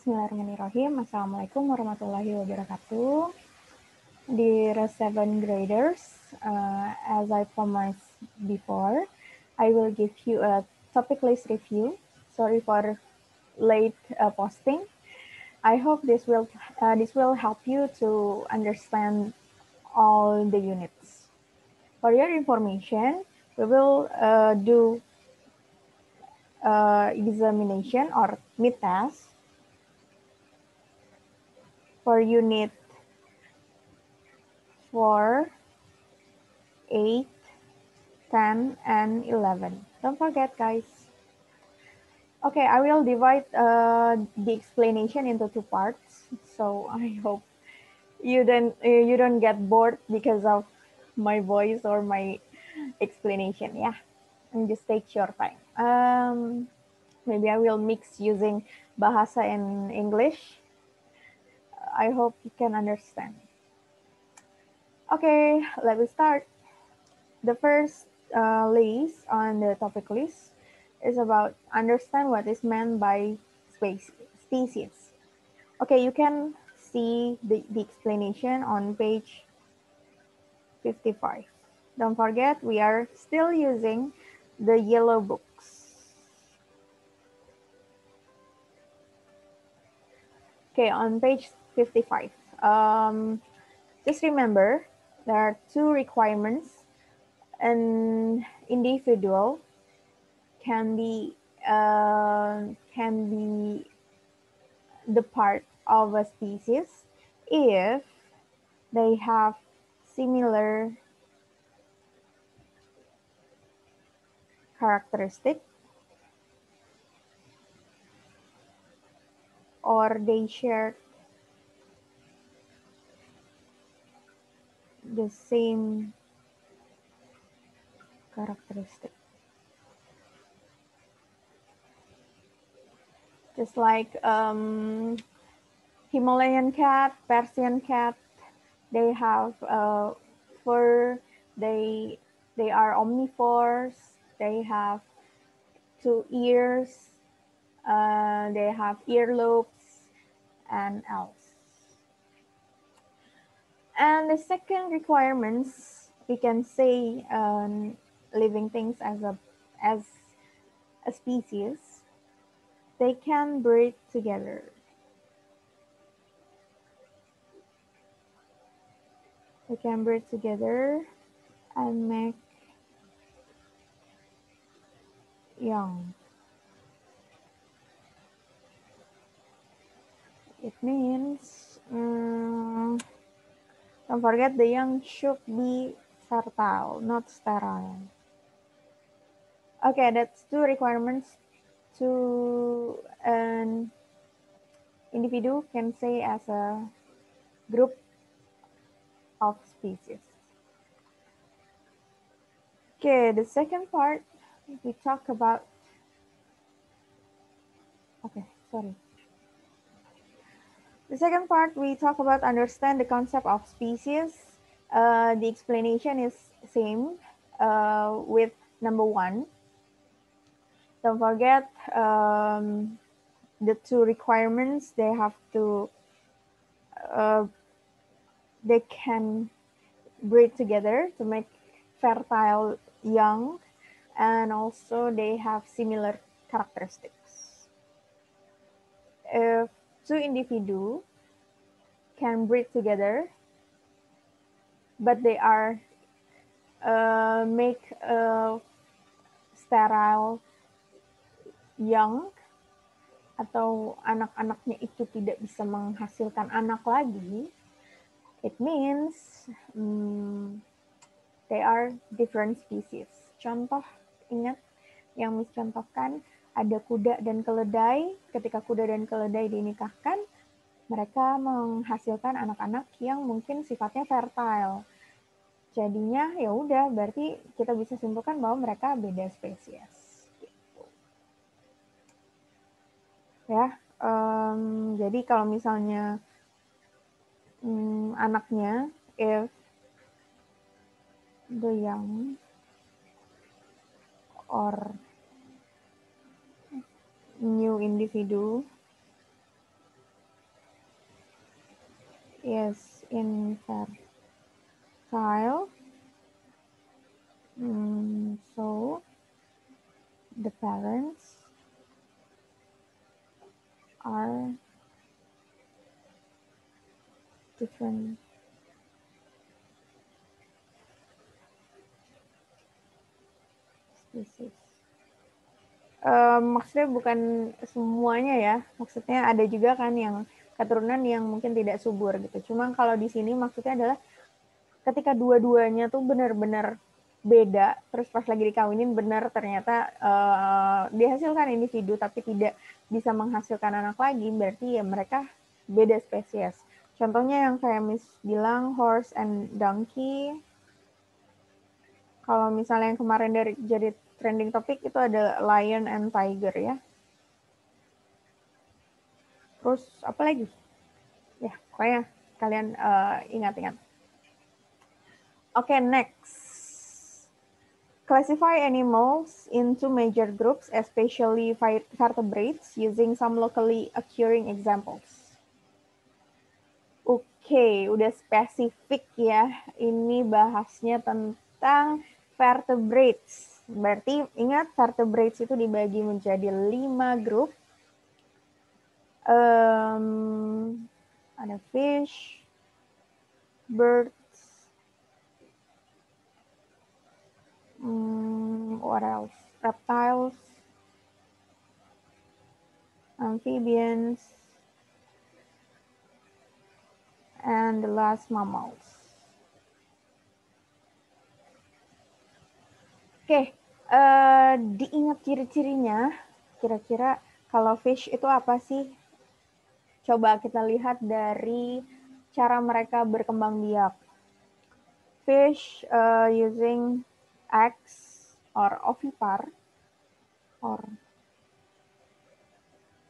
Bismillahirrahmanirrahim. Assalamualaikum warahmatullahi wabarakatuh. Dear 7th graders, as I promised before, I will give you a topic list review. Sorry for late posting. I hope this will help you to understand all the units. For your information, we will do examination or mid-test for unit 4, 8, 10, and 11. Don't forget, guys. Okay, I will divide the explanation into 2 parts. So I hope you don't get bored because of my voice or my explanation. Yeah, and just take your time. Maybe I will mix using bahasa and English. I hope you can understand. Okay, let me start. The first list on the topic list is about understand what is meant by species. Okay, you can see the explanation on page 55. Don't forget, we are still using the yellow books. Okay, on page 55. Just remember, there are 2 requirements. An individual can be the part of a species if they have similar characteristic or they share the same characteristic. Just like Himalayan cat, Persian cat, they have fur, they are omnivores, they have 2 ears, they have earlobes, and else. And the second requirements, we can say living things as a species, they can breed together. They can breed together and make young. It means, don't forget the young should be fertile, not sterile. Okay, that's 2 requirements to an individual can say as a group of species. Okay, the second part we talk about. Okay, sorry. The second part we talk about understand the concept of species. The explanation is same with number 1. Don't forget the 2 requirements. They have to they can breed together to make fertile young, and also they have similar characteristics. If 2 individuals can breed together, but they are make sterile young, atau anak-anaknya itu tidak bisa menghasilkan anak lagi, it means they are different species. Contoh, ingat yang Miss contohkan, ada kuda dan keledai. Ketika kuda dan keledai dinikahkan, mereka menghasilkan anak-anak yang mungkin sifatnya fertile. Jadinya ya udah, berarti kita bisa simpulkan bahwa mereka beda spesies. Gitu. Ya, jadi kalau misalnya anaknya, if the young or new individual is infertile. So the parents are different species. Maksudnya bukan semuanya ya, maksudnya ada juga kan yang keturunan yang mungkin tidak subur gitu. Cuma kalau di sini maksudnya adalah ketika dua-duanya tuh benar-benar beda, terus pas lagi dikawinin benar ternyata dihasilkan individu tapi tidak bisa menghasilkan anak lagi, berarti ya mereka beda spesies. Contohnya yang kayak Miss bilang horse and donkey. Kalau misalnya yang kemarin jadi trending topik itu ada lion and tiger ya. Terus apa lagi? Ya, pokoknya kalian ingat-ingat. Oke, next. Classify animals into major groups, especially vertebrates, using some locally occurring examples. Oke, udah spesifik ya. Ini bahasnya tentang vertebrates. Berarti ingat vertebrates itu dibagi menjadi 5 grup. Ada fish, birds, what else? Reptiles, amphibians, and the last mammals. Oke, diingat ciri-cirinya. Kira-kira kalau fish itu apa sih? Coba kita lihat dari cara mereka berkembang biak. Fish using eggs or ovipar, or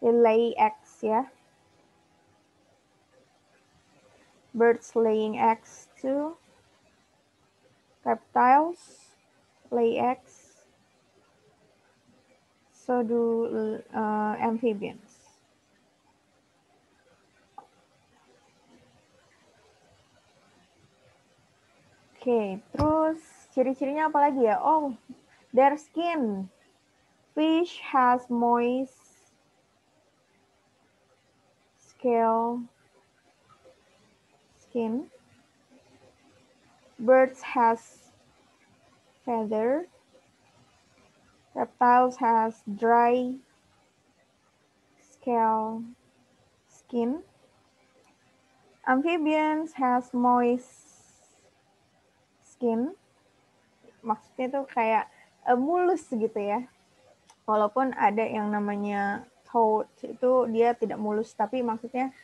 they lay eggs ya. Birds laying eggs too. Reptiles lay eggs. So do amphibians. Oke, terus ciri-cirinya apa lagi ya? Oh, their skin. Fish has moist scale skin. Birds has feather. Reptiles has dry scale skin. Amphibians has moist skin. Maksudnya tuh kayak mulus gitu ya. Walaupun ada yang namanya toad itu dia tidak mulus, tapi maksudnya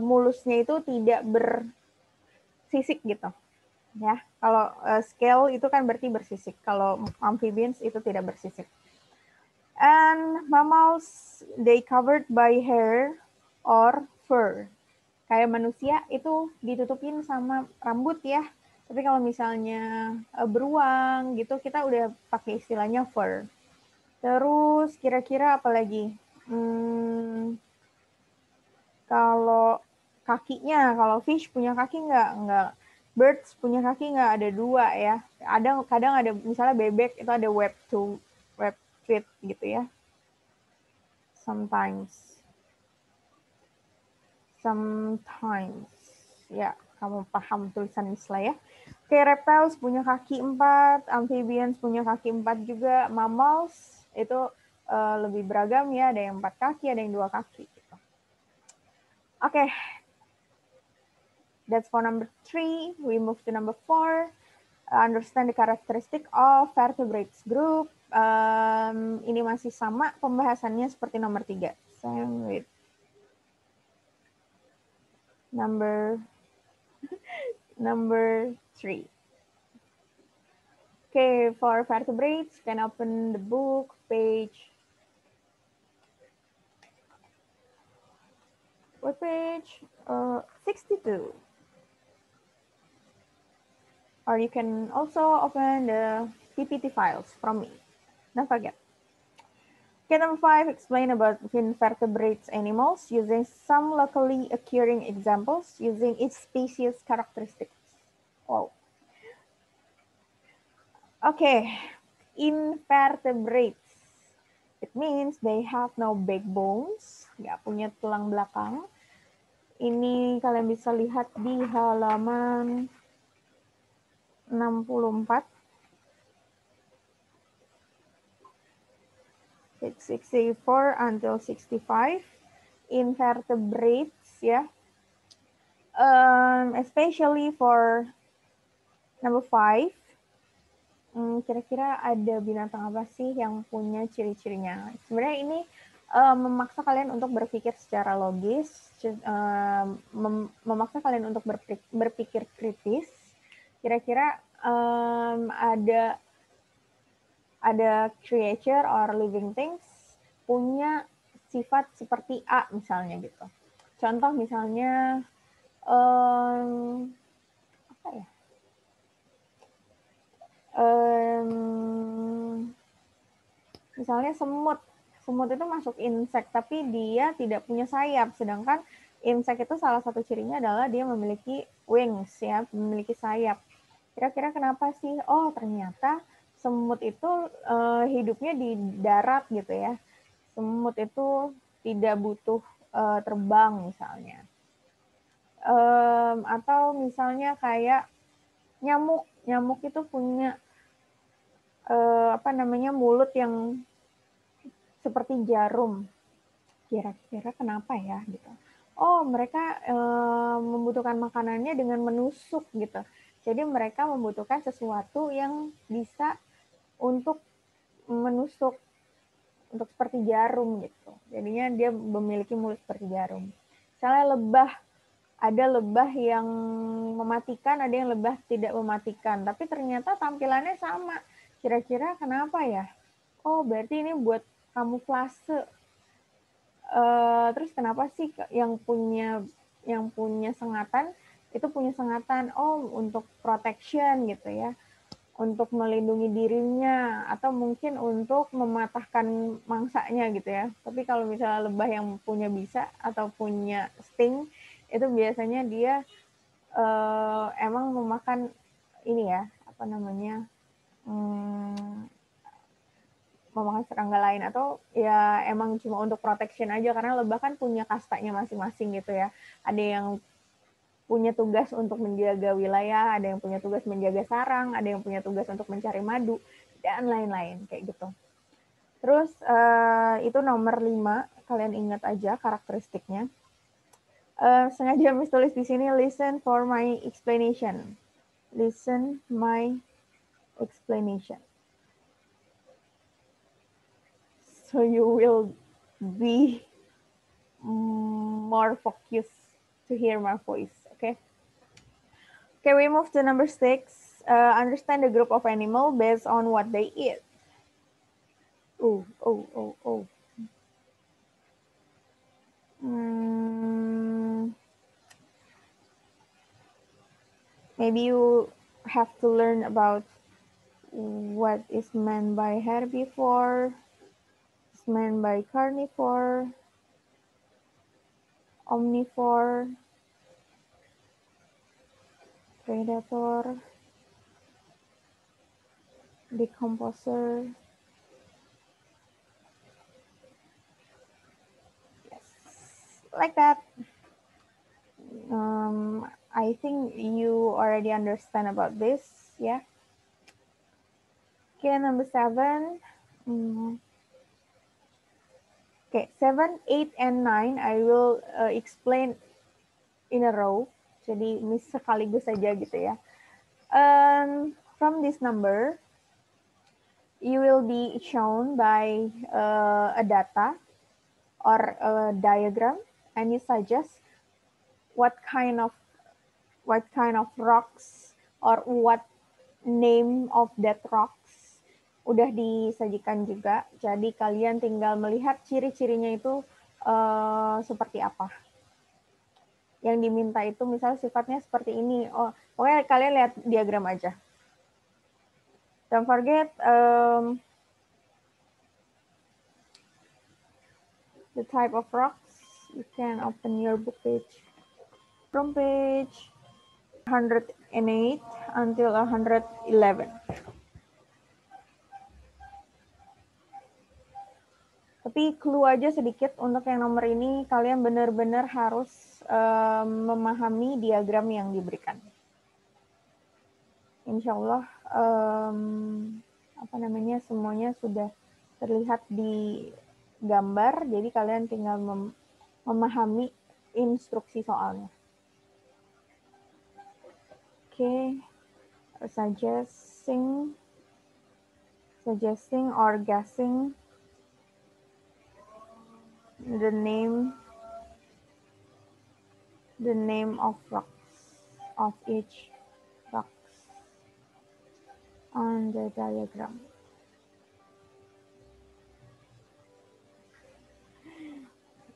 mulusnya itu tidak bersisik gitu. Ya, kalau scale itu kan berarti bersisik. Kalau amphibians itu tidak bersisik. And mammals, they covered by hair or fur. Kayak manusia itu ditutupin sama rambut ya. Tapi kalau misalnya beruang gitu, kita udah pakai istilahnya fur. Terus kira-kira apa lagi? Kalau kakinya, kalau fish punya kaki nggak? Nggak. Birds punya kaki nggak? Ada 2 ya. Kadang ada misalnya bebek itu ada web feet gitu ya. Sometimes. Ya, kamu paham tulisan istilah ya. Oke, reptiles punya kaki 4, amphibians punya kaki 4 juga, mammals itu lebih beragam ya, ada yang 4 kaki, ada yang 2 kaki. Gitu. Oke, that's for number 3. We move to number 4. Understand the characteristic of vertebrates group. Ini masih sama pembahasannya seperti nomor 3. Same with number 3. Okay, for vertebrates, you can open the book, page. What page? 62. Or you can also open the PPT files from me. Don't forget. Okay, number 5, explain about invertebrates animals using some locally occurring examples using each species characteristics. Wow. Okay, invertebrates. It means they have no backbones, nggak punya tulang belakang. Ini kalian bisa lihat di halaman 64. Page 64 until 65. Invertebrates, ya. Especially for number 5. Kira-kira ada binatang apa sih yang punya ciri-cirinya? Sebenarnya ini memaksa kalian untuk berpikir secara logis, memaksa kalian untuk berpikir kritis. Kira-kira ada creature or living things punya sifat seperti A misalnya gitu. Contoh misalnya apa ya? Misalnya semut. Semut itu masuk insek, tapi dia tidak punya sayap. Sedangkan insek itu salah satu cirinya adalah dia memiliki wings, ya, memiliki sayap. Kira-kira kenapa sih? Oh, ternyata semut itu hidupnya di darat gitu ya. Semut itu tidak butuh terbang misalnya. Atau misalnya kayak nyamuk. Nyamuk itu punya mulut yang seperti jarum. Kira-kira kenapa ya gitu. Oh, mereka membutuhkan makanannya dengan menusuk gitu. Jadi mereka membutuhkan sesuatu yang bisa untuk menusuk, untuk seperti jarum gitu. Jadinya dia memiliki mulut seperti jarum. Misalnya lebah, ada lebah yang mematikan, ada yang lebah tidak mematikan. Tapi ternyata tampilannya sama. Kira-kira kenapa ya? Oh, berarti ini buat kamuflase. Terus kenapa sih yang punya sengatan itu punya sengatan? Oh, untuk protection gitu ya, untuk melindungi dirinya atau mungkin untuk mematahkan mangsanya gitu ya. Tapi kalau misalnya lebah yang punya bisa atau punya sting itu biasanya dia emang memakan ini ya, memakan serangga lain, atau ya emang cuma untuk protection aja, karena lebah kan punya kastanya masing-masing gitu ya. Ada yang punya tugas untuk menjaga wilayah, ada yang punya tugas menjaga sarang, ada yang punya tugas untuk mencari madu, dan lain-lain kayak gitu. Terus itu nomor 5, kalian ingat aja karakteristiknya. Sengaja Miss tulis di sini, listen for my explanation. Listen my explanation. So you will be more focused to hear my voice, okay? Okay, we move to number 6. Understand the group of animal based on what they eat. Oh. Maybe you have to learn about what is meant by herbivore, is meant by carnivore, omnivore, predator, decomposer. Yes, like that. I think you already understand about this, yeah. Okay, number 7. Okay, 7, 8, and 9 I will explain in a row. Jadi sekaligus saja gitu ya. From this number, you will be shown by a data or a diagram, and you suggest what kind of rocks or what name of that rocks. Udah disajikan juga, jadi kalian tinggal melihat ciri-cirinya itu seperti apa. Yang diminta itu misalnya sifatnya seperti ini. Oh, pokoknya kalian lihat diagram aja. Don't forget the type of rocks. You can open your book page. From page 108 until 111. Tapi clue aja sedikit untuk yang nomor ini, kalian benar-benar harus memahami diagram yang diberikan. Insya Allah semuanya sudah terlihat di gambar, jadi kalian tinggal memahami instruksi soalnya. Oke, suggesting or guessing the name of rocks, of each rocks on the diagram.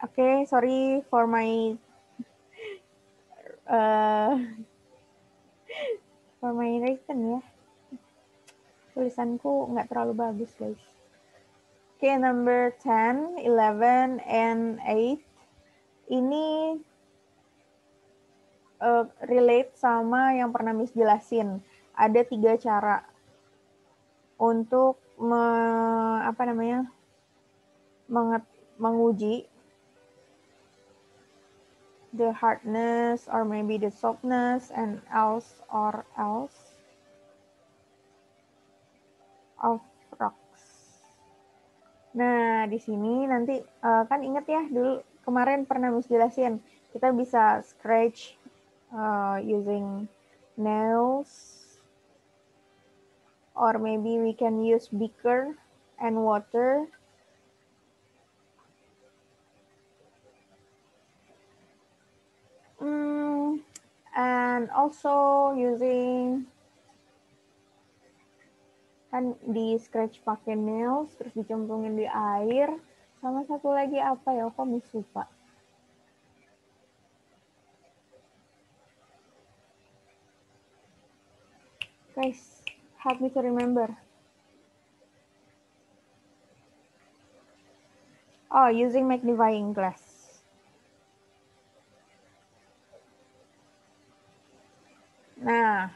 Okay, sorry for my written ya. Tulisanku nggak terlalu bagus, guys. Okay, number 10, 11, and 8. Ini relate sama yang pernah Miss jelasin. Ada 3 cara untuk menguji the hardness or maybe the softness and else of rocks. Nah, di sini nanti kan ingat ya dulu kemarin pernah Miss jelasin, kita bisa scratch using nails, or maybe we can use beaker and water. And also using, kan di scratch pakai nails, terus dicemplungin di air, sama satu lagi apa ya, kok Miss lupa. Guys, help me to remember. Oh, using magnifying glass. Nah,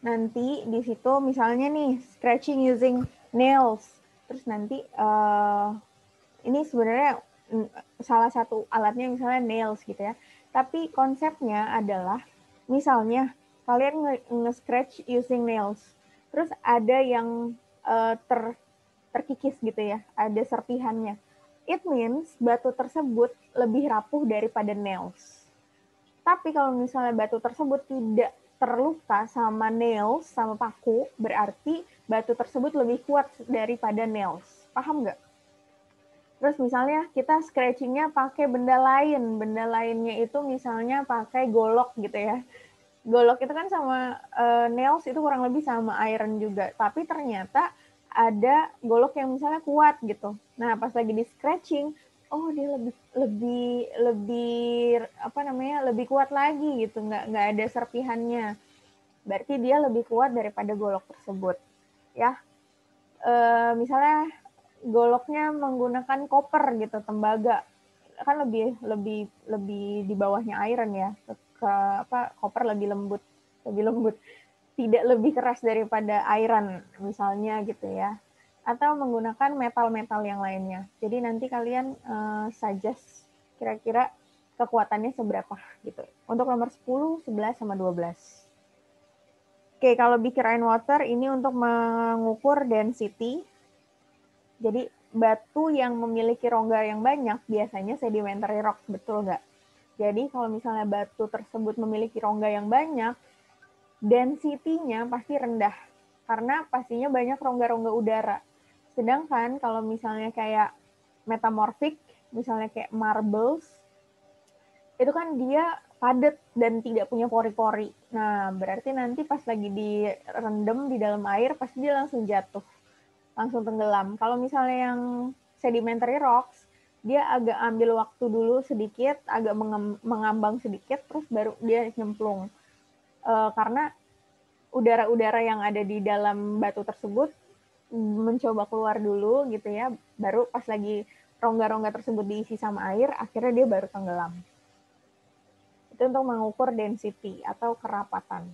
nanti di situ misalnya nih scratching using nails, terus nanti ini sebenarnya salah satu alatnya misalnya nails gitu ya. Tapi konsepnya adalah misalnya kalian nge-scratch using nails, terus ada yang terkikis gitu ya, ada serpihannya. It means batu tersebut lebih rapuh daripada nails. Tapi kalau misalnya batu tersebut tidak terluka sama nails, sama paku, berarti batu tersebut lebih kuat daripada nails. Paham nggak? Terus misalnya kita scratchingnya pakai benda lain. Benda lainnya itu misalnya pakai golok gitu ya. Golok itu kan sama nails itu kurang lebih sama iron juga. Tapi ternyata ada golok yang misalnya kuat gitu. Nah, pas lagi di scratching, oh dia lebih kuat lagi gitu, nggak ada serpihannya, berarti dia lebih kuat daripada golok tersebut ya. Misalnya goloknya menggunakan koper gitu, tembaga, kan lebih di bawahnya iron ya, koper lebih lembut, tidak lebih keras daripada iron misalnya gitu ya. Atau menggunakan metal-metal yang lainnya. Jadi nanti kalian suggest kira-kira kekuatannya seberapa gitu. Untuk nomor 10, 11, sama 12. Oke, kalau beaker and water ini untuk mengukur density. Jadi batu yang memiliki rongga yang banyak biasanya sedimentary rock, betul nggak? Jadi kalau misalnya batu tersebut memiliki rongga yang banyak, density-nya pasti rendah. Karena pastinya banyak rongga-rongga udara. Sedangkan kalau misalnya kayak metamorphic, misalnya kayak marbles, itu kan dia padat dan tidak punya pori-pori. Nah, berarti nanti pas lagi direndam di dalam air, pasti dia langsung jatuh, langsung tenggelam. Kalau misalnya yang sedimentary rocks, dia agak ambil waktu dulu sedikit, agak mengambang sedikit, terus baru dia nyemplung. Karena udara-udara yang ada di dalam batu tersebut mencoba keluar dulu gitu ya, baru pas lagi rongga-rongga tersebut diisi sama air, akhirnya dia baru tenggelam. Itu untuk mengukur density atau kerapatan.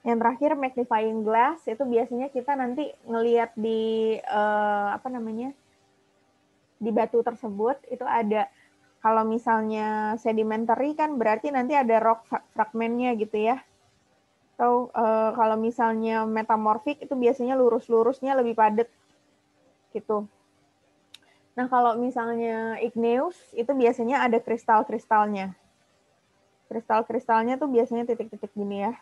Yang terakhir magnifying glass, itu biasanya kita nanti ngelihat di di batu tersebut itu ada, kalau misalnya sedimentary kan berarti nanti ada rock fragmentnya gitu ya. Atau kalau misalnya metamorphic itu biasanya lurus-lurusnya lebih padat gitu. Nah, kalau misalnya igneous itu biasanya ada kristal-kristalnya. Kristal-kristalnya tuh biasanya titik-titik gini ya.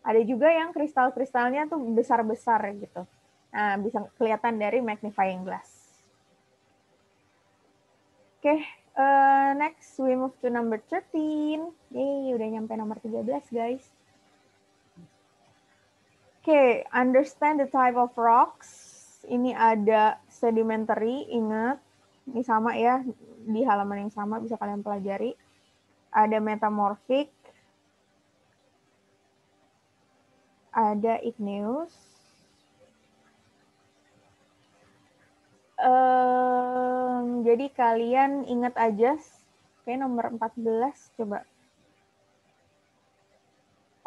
Ada juga yang kristal-kristalnya tuh besar-besar gitu. Nah, bisa kelihatan dari magnifying glass. Oke, next we move to number 13. Yeay, udah nyampe nomor 13 guys. Oke, understand the type of rocks. Ini ada sedimentary, ingat. Ini sama ya, di halaman yang sama bisa kalian pelajari. Ada metamorphic, ada igneous, jadi kalian ingat aja, kayak nomor 14 coba.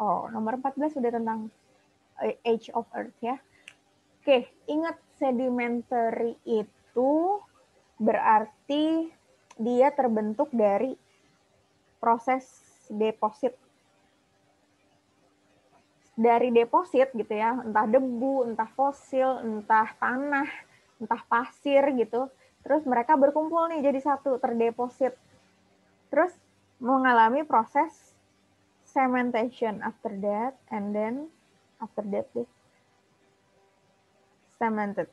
Oh, nomor 14 sudah tentang age of earth ya. Oke, ingat sedimentary itu berarti dia terbentuk dari proses deposit. Dari deposit gitu ya, entah debu, entah fosil, entah tanah, entah pasir gitu. Terus mereka berkumpul nih jadi satu, terdeposit. Terus mengalami proses cementation after that, and then after that cemented.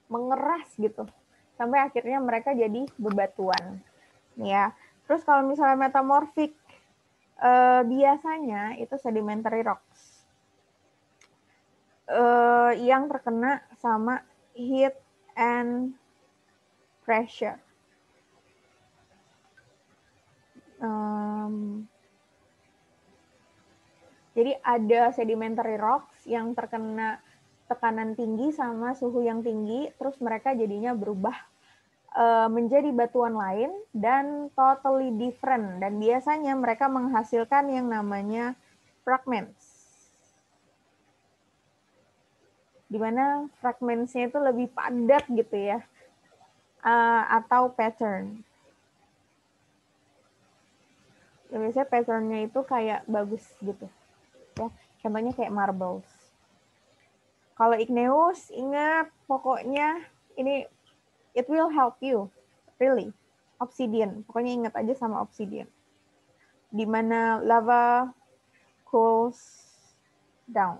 Mengeras gitu. Sampai akhirnya mereka jadi bebatuan. Nih ya. Terus kalau misalnya metamorphic, biasanya itu sedimentary rocks. Yang terkena sama heat and pressure. Jadi ada sedimentary rocks yang terkena tekanan tinggi sama suhu yang tinggi, terus mereka jadinya berubah menjadi batuan lain dan totally different. Dan biasanya mereka menghasilkan yang namanya fragments. Dimana fragmentsnya itu lebih padat gitu ya, atau pattern. Ya, biasanya patternnya itu kayak bagus gitu ya, contohnya kayak marbles. Kalau igneous, ingat pokoknya ini it will help you really. Obsidian, pokoknya ingat aja sama obsidian, dimana lava cools down.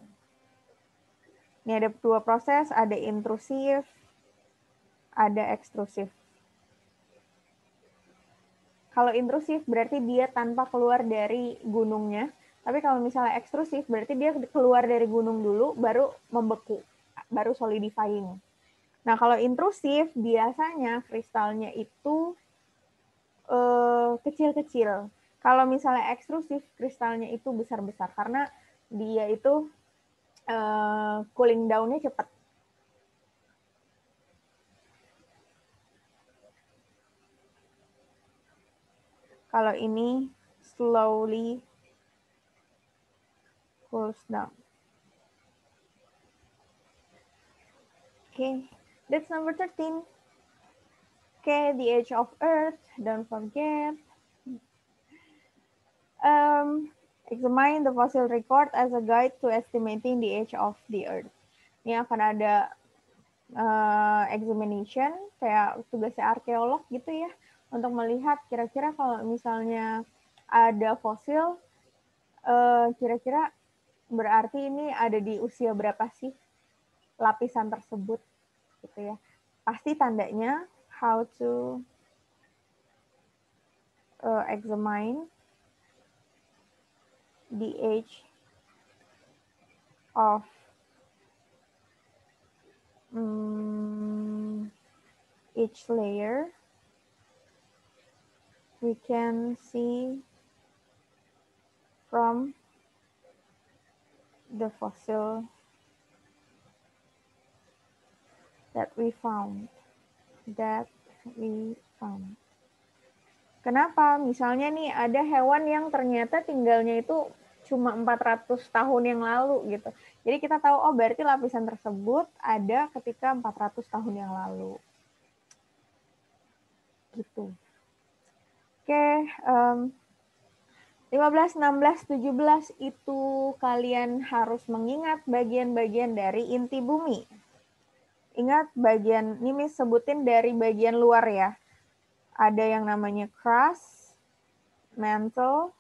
Ini ada dua proses, ada intrusif, ada ekstrusif. Kalau intrusif berarti dia tanpa keluar dari gunungnya, tapi kalau misalnya ekstrusif berarti dia keluar dari gunung dulu, baru membeku, baru solidifying. Nah, kalau intrusif biasanya kristalnya itu kecil-kecil. Kalau misalnya ekstrusif, kristalnya itu besar-besar karena dia itu cooling down-nya cepat. Kalau ini slowly cools down. Okay, that's number 13. Okay, the age of Earth, don't forget. Examine the fossil record as a guide to estimating the age of the Earth. Ini akan ada examination, kayak tugasnya arkeolog gitu ya, untuk melihat kira-kira kalau misalnya ada fosil, kira-kira berarti ini ada di usia berapa sih lapisan tersebut gitu ya. Pasti tandanya how to examine the age of each layer. We can see from the fossil that we found. That we found. Kenapa? Misalnya nih ada hewan yang ternyata tinggalnya itu cuma 400 tahun yang lalu gitu. Jadi kita tahu, oh berarti lapisan tersebut ada ketika 400 tahun yang lalu. Gitu. Oke, 15, 16, 17 itu kalian harus mengingat bagian-bagian dari inti bumi. Ingat bagian, ini sebutin dari bagian luar ya. Ada yang namanya crust, mantle,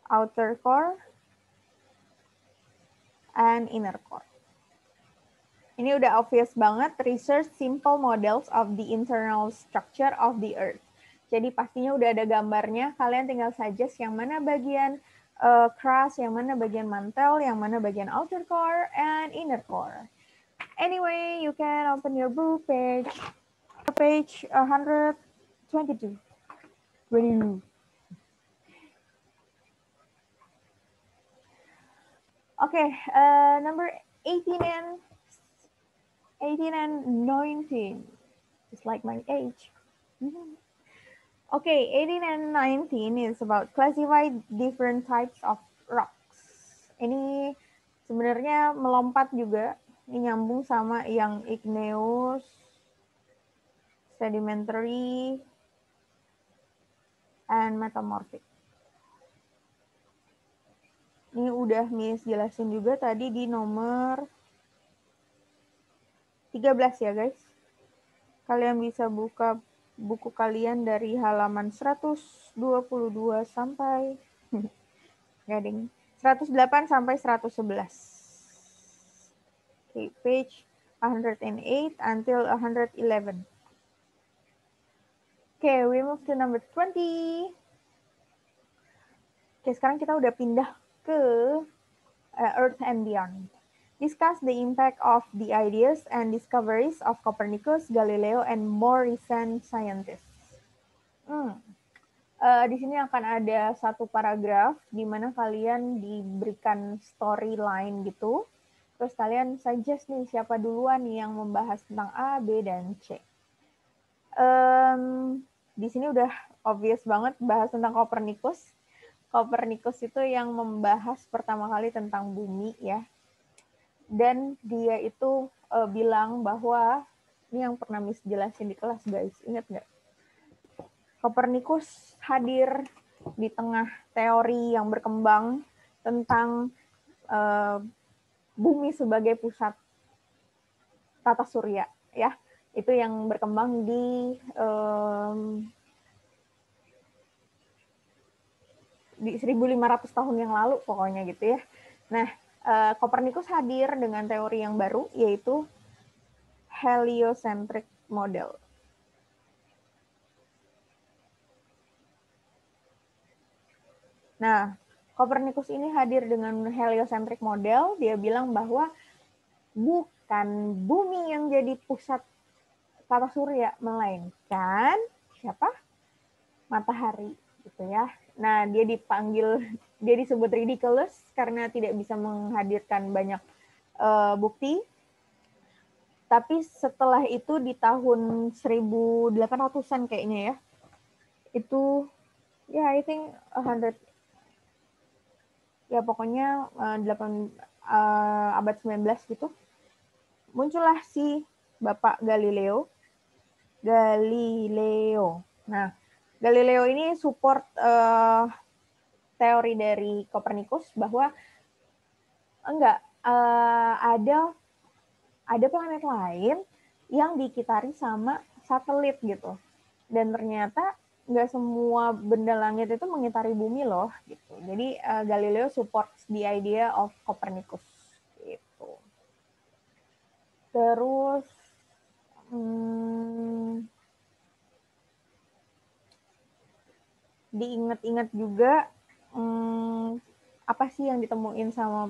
outer core, and inner core. Ini udah obvious banget, research simple models of the internal structure of the earth. Jadi pastinya udah ada gambarnya, kalian tinggal suggest yang mana bagian crust, yang mana bagian mantle, yang mana bagian outer core, and inner core. Anyway, you can open your book page 122. Okay, number 18 and 19, just like my age. Okay, 18 and 19 is about classify different types of rocks. Ini sebenarnya melompat juga, ini nyambung sama yang igneous, sedimentary, and metamorphic. Ini udah Miss jelasin juga tadi di nomor 13 ya guys. Kalian bisa buka buku kalian dari halaman 122 sampai gading 108 sampai 111. Okay, page 108 until 111. Okay, we move to number 20. Okay, sekarang kita udah pindah ke Earth and Beyond. Discuss the impact of the ideas and discoveries of Copernicus, Galileo, and more recent scientists. Di sini akan ada satu paragraf di mana kalian diberikan storyline gitu. Terus kalian suggest nih siapa duluan nih yang membahas tentang A, B, dan C. Di sini udah obvious banget bahas tentang Copernicus. Copernicus itu yang membahas pertama kali tentang bumi ya. Dan dia itu bilang bahwa, ini yang pernah Miss jelasin di kelas guys, ingat nggak? Copernicus hadir di tengah teori yang berkembang tentang bumi sebagai pusat tata surya ya. Itu yang berkembang di 1500 tahun yang lalu pokoknya gitu ya. Nah, Copernicus hadir dengan teori yang baru yaitu heliocentric model. Nah, Copernicus ini hadir dengan heliocentric model, dia bilang bahwa bukan bumi yang jadi pusat tata surya, melainkan siapa? Matahari gitu ya. Nah, dia disebut ridiculous karena tidak bisa menghadirkan banyak bukti. Tapi setelah itu di tahun 1800-an kayaknya ya, itu ya I think 100 ya pokoknya abad 19 gitu, muncullah si Bapak Galileo. Nah, Galileo ini support teori dari Copernicus bahwa enggak ada planet lain yang dikitari sama satelit gitu. Dan ternyata nggak semua benda langit itu mengitari bumi loh gitu. Jadi Galileo supports the idea of Copernicus gitu. Terus diingat-ingat juga apa sih yang ditemuin sama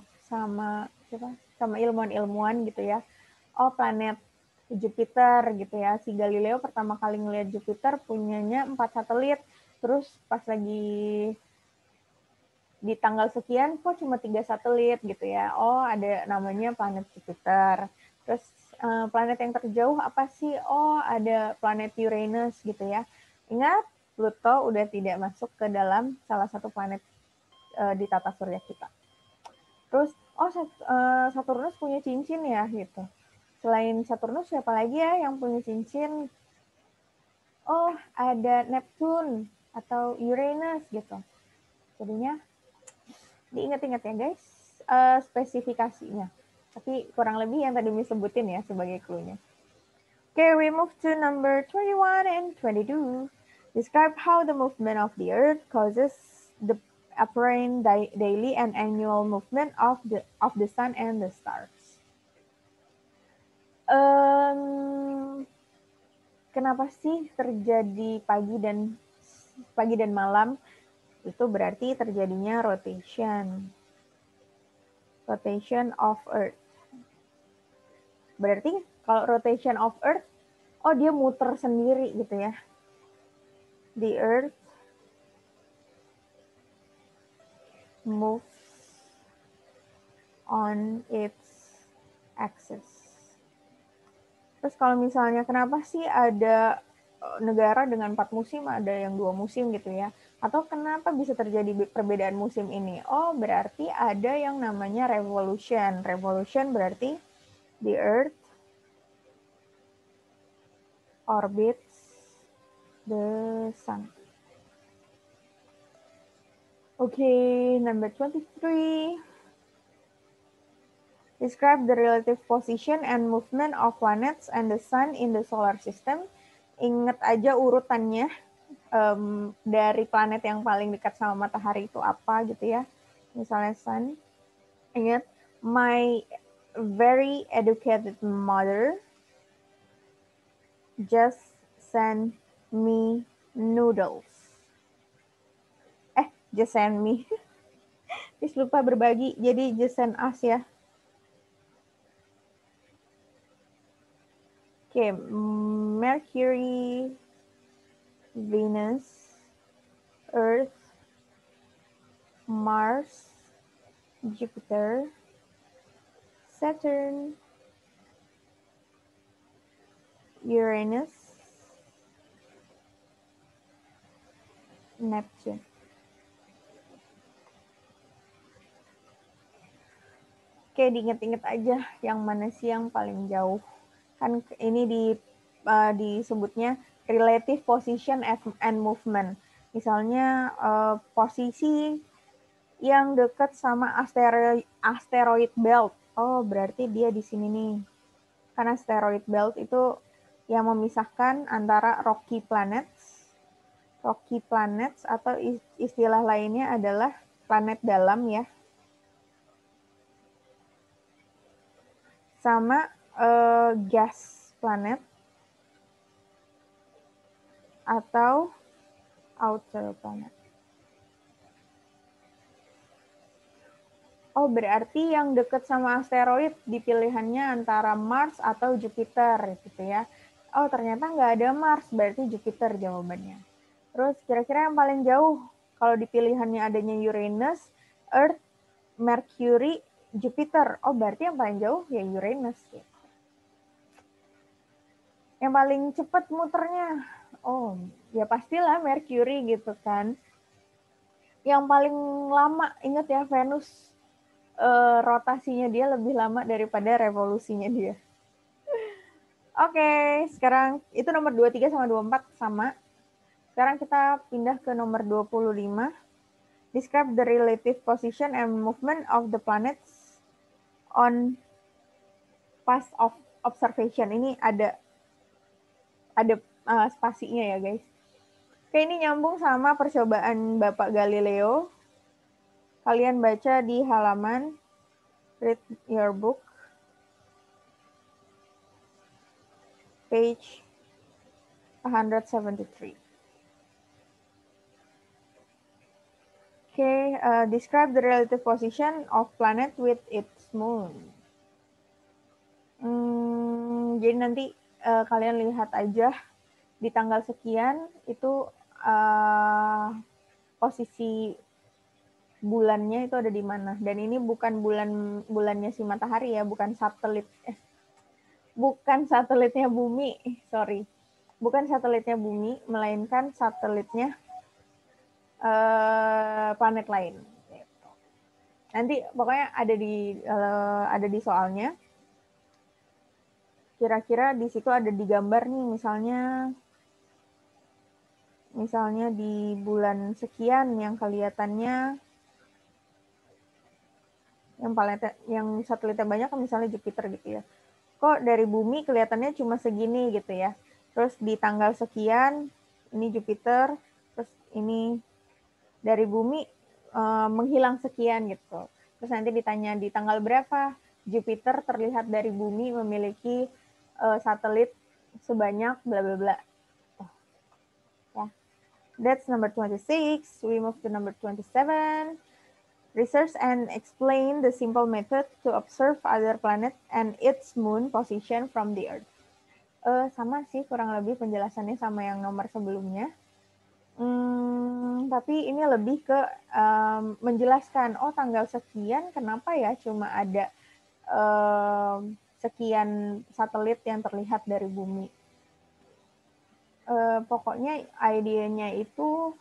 ilmuwan-ilmuwan gitu ya. Oh, planet Jupiter gitu ya. Si Galileo pertama kali ngelihat Jupiter punyanya 4 satelit. Terus pas lagi di tanggal sekian kok cuma 3 satelit gitu ya. Oh, ada namanya planet Jupiter. Terus planet yang terjauh apa sih? Oh, ada planet Uranus gitu ya. Ingat, Pluto udah tidak masuk ke dalam salah satu planet di tata surya kita. Terus, oh Saturnus punya cincin ya gitu. Selain Saturnus siapa lagi ya yang punya cincin? Oh, ada Neptune atau Uranus gitu. Jadinya diingat-ingat ya guys spesifikasinya. Tapi kurang lebih yang tadi disebutin ya sebagai clue-nya. Okay, we move to number 21 and 22. Describe how the movement of the Earth causes the apparent daily and annual movement of the Sun and the stars. Kenapa sih terjadi pagi dan malam? Itu berarti terjadinya rotation of Earth. Berarti kalau rotation of Earth, oh dia muter sendiri gitu ya. The Earth moves on its axis. Terus kalau misalnya kenapa sih ada negara dengan 4 musim, ada yang 2 musim gitu ya? Atau kenapa bisa terjadi perbedaan musim ini? Oh, berarti ada yang namanya revolution. Revolution berarti the Earth orbits the Sun. Okay, number 23. Describe the relative position and movement of planets and the Sun in the solar system. Ingat aja urutannya dari planet yang paling dekat sama matahari itu apa gitu ya. Misalnya Sun. Ingat, my very educated mother just sent me noodles. Just send me. Please lupa berbagi, jadi just send us ya. Okay, Mercury, Venus, Earth, Mars, Jupiter, Saturn, Uranus, Neptune. Oke, diinget-inget aja yang mana sih yang paling jauh. Kan ini disebutnya relative position and movement. Misalnya posisi yang dekat sama asteroid belt. Oh, berarti dia di sini nih. Karena asteroid belt itu yang memisahkan antara rocky planets atau istilah lainnya adalah planet dalam ya. Sama gas planet atau outer planet. Oh, berarti yang dekat sama asteroid dipilihannya antara Mars atau Jupiter gitu ya. Oh, ternyata nggak ada Mars, berarti Jupiter jawabannya. Terus kira-kira yang paling jauh, kalau dipilihannya adanya Uranus, Earth, Mercury, Jupiter. Oh, berarti yang paling jauh ya Uranus. Gitu. Yang paling cepat muternya, oh ya pastilah Mercury gitu kan. Yang paling lama, ingat ya Venus, rotasinya dia lebih lama daripada revolusinya dia. Oke, sekarang itu nomor 23 sama 24 sama. Sekarang kita pindah ke nomor 25. Describe the relative position and movement of the planets on path of observation. Ini ada spasinya ya guys. Oke, ini nyambung sama percobaan Bapak Galileo. Kalian baca di halaman read your book, page 173. Okay, describe the relative position of planet with its moon. Jadi nanti kalian lihat aja di tanggal sekian itu posisi bulannya itu ada di mana. Dan ini bukan bulannya si matahari ya, bukan satelit. bukan satelitnya bumi, sorry. Bukan satelitnya bumi, melainkan satelitnya planet lain. Nanti pokoknya ada di soalnya. Kira-kira di situ ada digambar nih, misalnya di bulan sekian yang kelihatannya yang satelitnya banyak kan misalnya Jupiter gitu ya. Kok dari bumi kelihatannya cuma segini gitu ya. Terus di tanggal sekian ini Jupiter, terus ini dari bumi menghilang sekian gitu. Terus nanti ditanya di tanggal berapa Jupiter terlihat dari bumi memiliki satelit sebanyak bla bla bla. Ya. That's number 26. We move to number 27. Research and explain the simple method to observe other planet and its moon position from the Earth. Sama sih kurang lebih penjelasannya sama yang nomor sebelumnya. Tapi ini lebih ke menjelaskan, oh tanggal sekian kenapa ya cuma ada sekian satelit yang terlihat dari bumi. Pokoknya idenya itu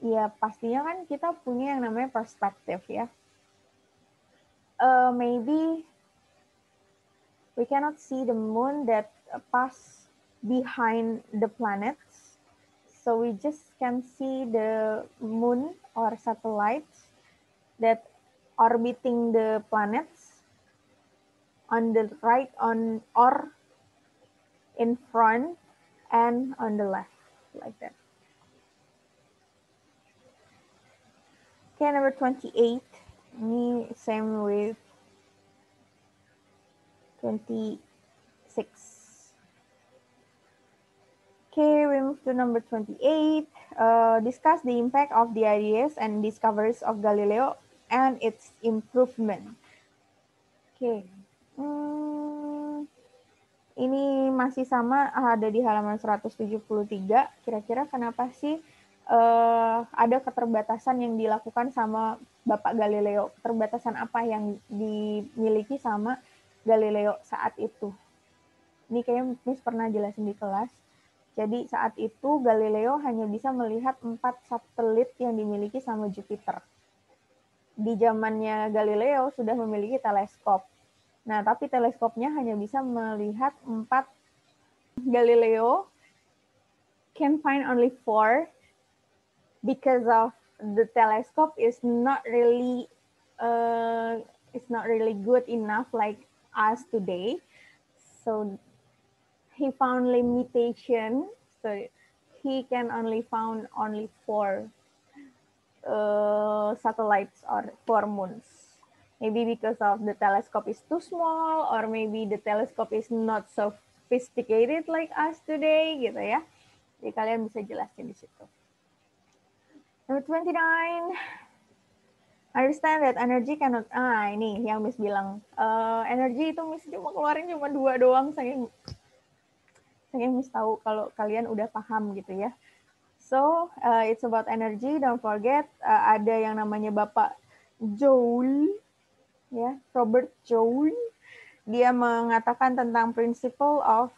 ya pastinya kan kita punya yang namanya perspektif ya. Maybe we cannot see the moon that pass behind the planets. So we just can see the moon or satellites that orbiting the planets on the right on or in front and on the left, like that. Okay, number 28. Ini same with 26. Okay, we move to number 28. Discuss the impact of the ideas and discoveries of Galileo and its improvement. Okay. Ini masih sama, ada di halaman 173. Kira-kira kenapa sih ada keterbatasan yang dilakukan sama Bapak Galileo? Keterbatasan apa yang dimiliki sama Galileo saat itu? Ini kayaknya Miss pernah jelasin di kelas. Jadi saat itu Galileo hanya bisa melihat 4 satelit yang dimiliki sama Jupiter. Di zamannya Galileo sudah memiliki teleskop. Nah, tapi teleskopnya hanya bisa melihat 4. Galileo can find only 4 because of the telescope is not really good enough like us today. So he found limitation. So he can only found only 4 satellites or 4 moons. Maybe because of the telescope is too small, or maybe the telescope is not so sophisticated like us today, gitu ya. Jadi kalian bisa jelasin di situ. Number 29. Understand that energy cannot. Ini yang Miss bilang. Energi itu Miss cuma keluarin cuma 2 doang. Saking Miss tahu kalau kalian udah paham gitu ya. So, it's about energy. Don't forget, ada yang namanya Bapak Joule, ya, Robert Joule. Dia mengatakan tentang principle of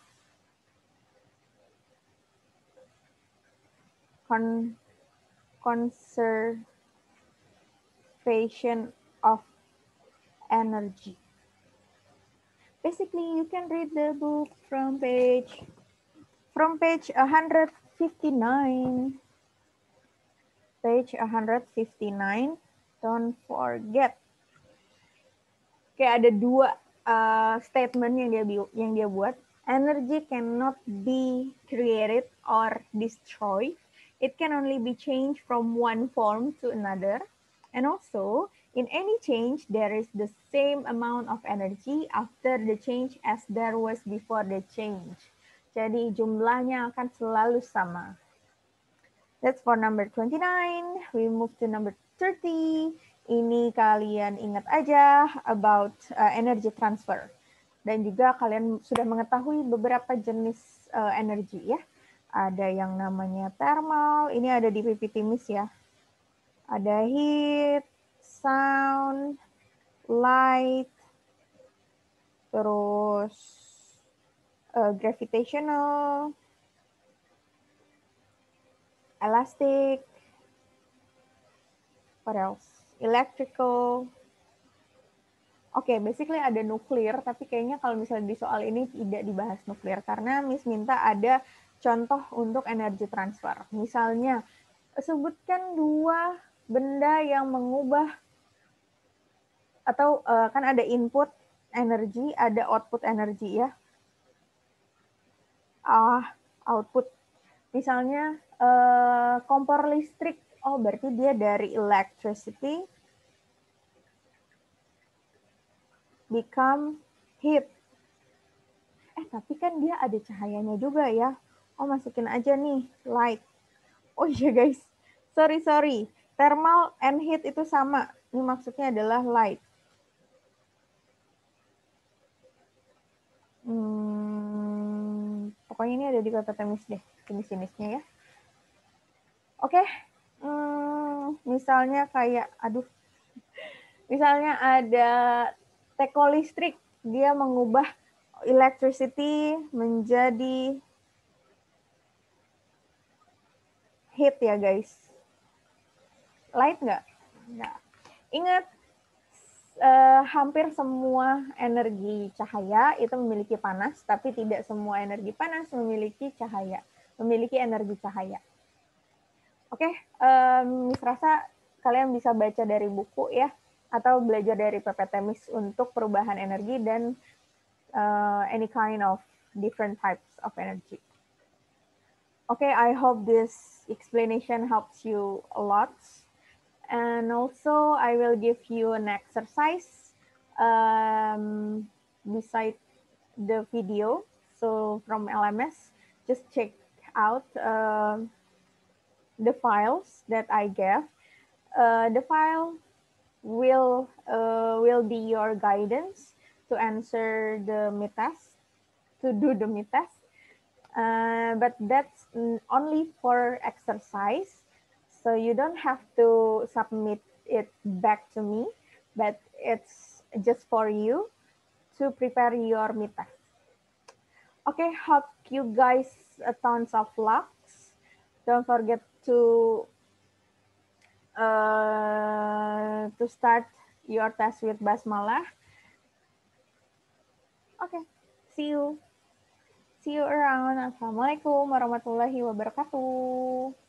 conservation of energy. Basically, you can read the book from page 159. Page 159. Don't forget. Oke, ada 2 statement yang dia buat. Energy cannot be created or destroyed. It can only be changed from one form to another. And also, in any change, there is the same amount of energy after the change as there was before the change. Jadi jumlahnya akan selalu sama. That's for number 29. We move to number 30. Ini kalian ingat aja about energy transfer. Dan juga kalian sudah mengetahui beberapa jenis energi ya. Ada yang namanya thermal, ini ada di PPT Miss ya. Ada heat, sound, light, terus gravitational, elastic, what else? Electrical. Oke, basically ada nuklir, tapi kayaknya kalau misalnya di soal ini tidak dibahas nuklir karena Miss minta ada contoh untuk energi transfer. Misalnya, sebutkan dua benda yang mengubah atau kan ada input energi, ada output energi ya. Output. Misalnya kompor listrik, oh berarti dia dari electricity become heat. Tapi kan dia ada cahayanya juga ya. Oh, masukin aja nih, light. Oh iya guys, sorry. Thermal and heat itu sama. Ini maksudnya adalah light. Pokoknya ini ada di kata temis deh, jenis-jenisnya ya. Oke, misalnya kayak, misalnya ada teko listrik, dia mengubah electricity menjadi heat ya guys. Light nggak? Nggak. Ingat, hampir semua energi cahaya itu memiliki panas, tapi tidak semua energi panas memiliki energi cahaya. Oke, Miss rasa kalian bisa baca dari buku ya, atau belajar dari PPT Miss untuk perubahan energi dan any kind of different types of energy. Okay, I hope this explanation helps you a lot. And also, I will give you an exercise beside the video. So from LMS, just check out the files that I gave. The file will be your guidance to answer the MIT test, to do the MIT test. But that's only for exercise. So you don't have to submit it back to me, but it's just for you to prepare your MIT test. Okay, hope you guys tons of luck. Don't forget to start your test with basmalah. Okay, see you around. Assalamualaikum warahmatullahi wabarakatuh.